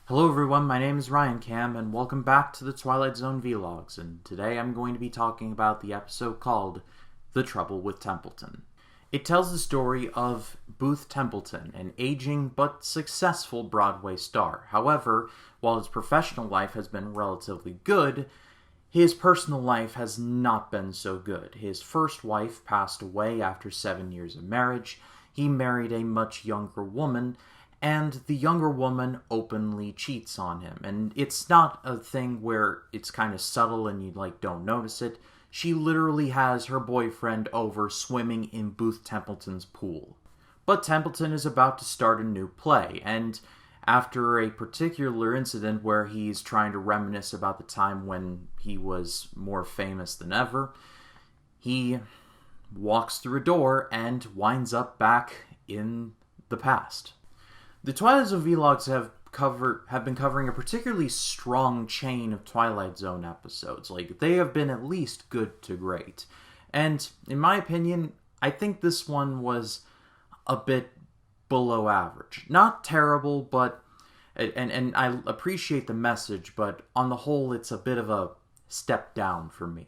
Hello everyone, my name is Ryan Cam, and welcome back to the Twilight Zone Vlogs, and today I'm going to be talking about the episode called The Trouble with Templeton. It tells the story of Booth Templeton, an aging but successful Broadway star. However, while his professional life has been relatively good, his personal life has not been so good. His first wife passed away after 7 years of marriage. He married a much younger woman, and the younger woman openly cheats on him. And it's not a thing where it's kind of subtle and you don't notice it. She literally has her boyfriend over swimming in Booth Templeton's pool. But Templeton is about to start a new play, and after a particular incident where he's trying to reminisce about the time when he was more famous than ever, he walks through a door and winds up back in the past. The Twilight Zone vlogs have been covering a particularly strong chain of Twilight Zone episodes. They have been at least good to great. And in my opinion, I think this one was a bit below average. Not terrible, but and I appreciate the message, but on the whole it's a bit of a step down for me.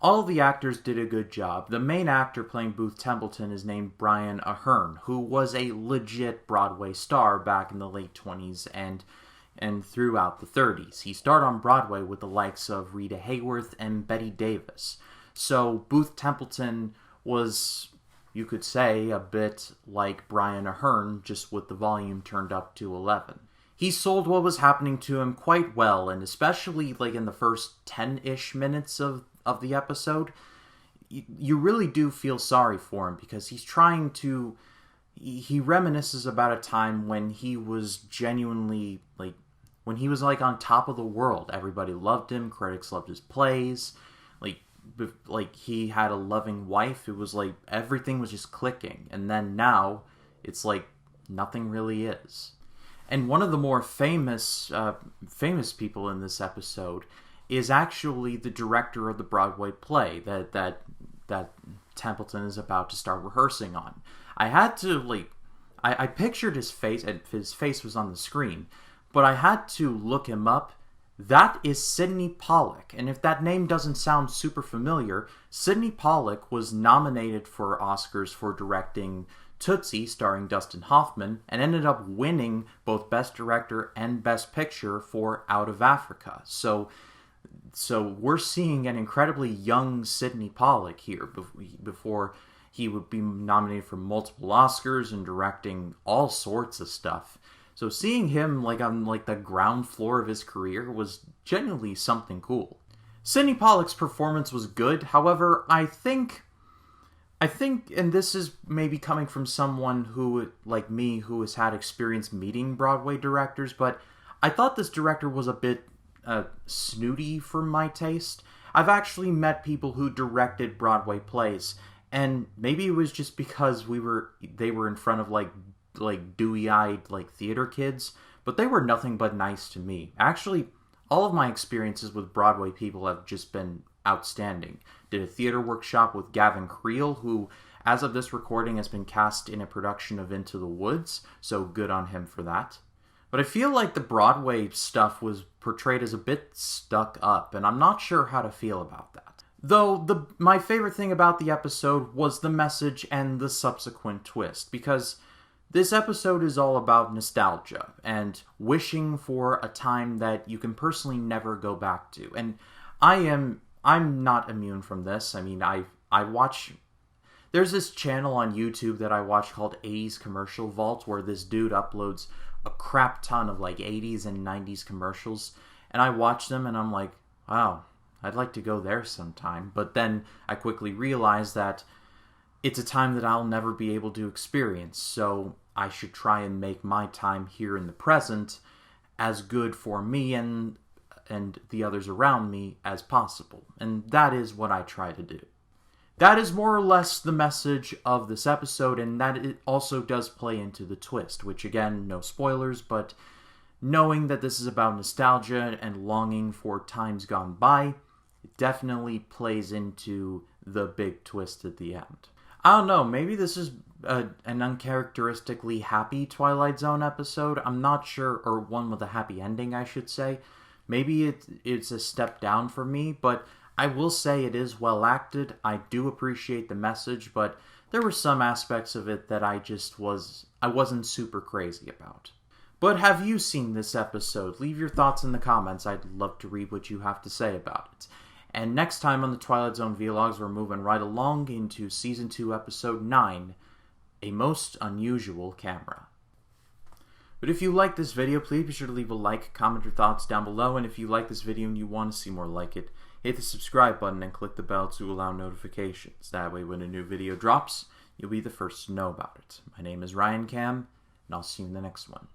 All of the actors did a good job. The main actor playing Booth Templeton is named Brian Ahern, who was a legit Broadway star back in the late 20s and throughout the 30s. He starred on Broadway with the likes of Rita Hayworth and Bette Davis. So Booth Templeton was, you could say, a bit like Brian Ahern, just with the volume turned up to 11. He sold what was happening to him quite well, and especially in the first 10-ish minutes of the episode, you really do feel sorry for him because he reminisces about a time when he was genuinely, when he was on top of the world. Everybody loved him, critics loved his plays, he had a loving wife. It was everything was just clicking, and then now it's nothing really is. And one of the more famous people in this episode is actually the director of the Broadway play that Templeton is about to start rehearsing on. I had to, I pictured his face, and his face was on the screen, but I had to look him up. That is Sidney Pollack, and if that name doesn't sound super familiar, Sidney Pollack was nominated for Oscars for directing Tootsie, starring Dustin Hoffman, and ended up winning both Best Director and Best Picture for Out of Africa. So we're seeing an incredibly young Sidney Pollack here before he would be nominated for multiple Oscars and directing all sorts of stuff. So seeing him on the ground floor of his career was genuinely something cool. Sidney Pollack's performance was good. However, I think, and this is maybe coming from someone who, like me, who has had experience meeting Broadway directors, but I thought this director was a bit snooty for my taste. I've actually met people who directed Broadway plays, and maybe it was just because they were in front of dewy-eyed theater kids, but they were nothing but nice to me. Actually, all of my experiences with Broadway people have just been outstanding. Did a theater workshop with Gavin Creel, who, as of this recording, has been cast in a production of Into the Woods, so good on him for that. But I feel like the Broadway stuff was portrayed as a bit stuck up, and I'm not sure how to feel about that. Though my favorite thing about the episode was the message and the subsequent twist, because this episode is all about nostalgia and wishing for a time that you can personally never go back to. And I'm not immune from this. I mean, I watch... There's this channel on YouTube that I watch called 80s Commercial Vault, where this dude uploads a crap ton of 80s and 90s commercials, and I watch them and I'm like, wow, I'd like to go there sometime. But then I quickly realize that it's a time that I'll never be able to experience, so I should try and make my time here in the present as good for me and the others around me as possible. And that is what I try to do. That is more or less the message of this episode, and that it also does play into the twist, which again, no spoilers, but knowing that this is about nostalgia and longing for times gone by, it definitely plays into the big twist at the end. I don't know, maybe this is an uncharacteristically happy Twilight Zone episode. I'm not sure, or one with a happy ending, I should say. Maybe it's a step down for me, but I will say it is well acted. I do appreciate the message, but there were some aspects of it that I wasn't super crazy about. But have you seen this episode? Leave your thoughts in the comments. I'd love to read what you have to say about it. And next time on the Twilight Zone Vlogs, we're moving right along into Season 2, Episode 9, A Most Unusual Camera. But if you like this video, please be sure to leave a like, comment your thoughts down below, and if you like this video and you want to see more like it, hit the subscribe button and click the bell to allow notifications. That way when a new video drops, you'll be the first to know about it. My name is Ryan Cam, and I'll see you in the next one.